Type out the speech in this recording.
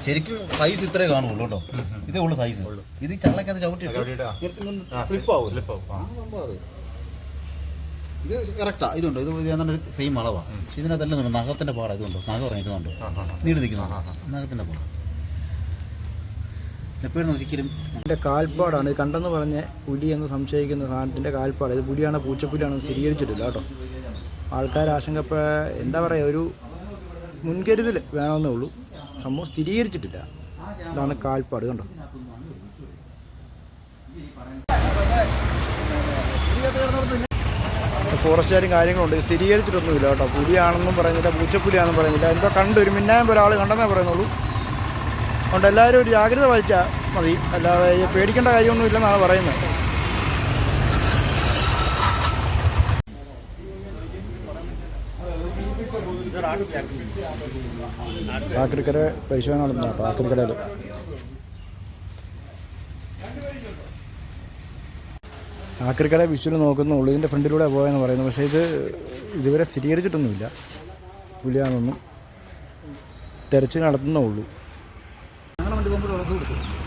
ശരിക്കും സൈസ് ഇത്രേ കാണുള്ളൂ കേട്ടോ. ഇതേ ഉള്ളു സൈസ്. ഇത് ചള്ളക്കകത്ത് ചവിട്ടി ഇത് കറക്റ്റാ. ഇതുണ്ടോ, ഇത് ഏതാണ്ട് സെയിം അളവാണ്. പക്ഷെ ഇതിനകത്തെല്ലാം നഖത്തിന്റെ പാടാ. ഇതുണ്ടോ, നഖം ഇറങ്ങിക്കുന്നുണ്ടോ, നീട് നിൽക്കുന്നുണ്ടോ, നഖത്തിന്റെ പാടാ. എപ്പോഴും ഒരിക്കലും എൻ്റെ കാൽപ്പാടാണ് ഇത് കണ്ടെന്ന് പറഞ്ഞ പുലി എന്ന് സംശയിക്കുന്ന സാധനത്തിൻ്റെ കാൽപ്പാട്. ഇത് പുലിയാണോ പൂച്ചപ്പുലിയാണോ സ്ഥിരീകരിച്ചിട്ടില്ല കേട്ടോ. ആൾക്കാർ എന്താ പറയുക, ഒരു മുൻകരുതൽ വേണമെന്നേ ഉള്ളൂ. സംഭവം സ്ഥിരീകരിച്ചിട്ടില്ല. ഇതാണ് കാൽപ്പാട് കണ്ടോ. ഫോറസ്റ്റുകാരും കാര്യങ്ങളുണ്ട്. സ്ഥിരീകരിച്ചിട്ടൊന്നുമില്ല കേട്ടോ. പുലിയാണെന്നും പറയുന്നില്ല, പൂച്ചപ്പുലിയാണെന്നും പറയുന്നില്ല. എന്തോ കണ്ട് ഒരു മിന്നായം പോലെ ആൾ കണ്ടെന്നേ പറയുന്നുള്ളൂ. അതുകൊണ്ട് എല്ലാവരും ഒരു ജാഗ്രത പാലിച്ചാൽ മതി, അല്ലാതെ പേടിക്കേണ്ട കാര്യമൊന്നും ഇല്ലെന്നാണ് പറയുന്നത്. ആക്രിക്കര പരിശോധന നടത്തുന്ന കേട്ടോ. ആക്രിക്കരയിൽ ആക്രിക്കട വിഷ്വൽ നോക്കുന്നുള്ളൂ. ഇതിൻ്റെ ഫ്രണ്ടിലൂടെ പോയെന്ന് പറയുന്നു. പക്ഷേ ഇതുവരെ സ്ഥിരീകരിച്ചിട്ടൊന്നുമില്ല പുലിയാണെന്നൊന്നും. തെരച്ചിൽ നടത്തുന്നേ ഉള്ളൂ. ഞങ്ങളുടെ വണ്ടി പോകുമ്പോൾ കൊടുത്തു.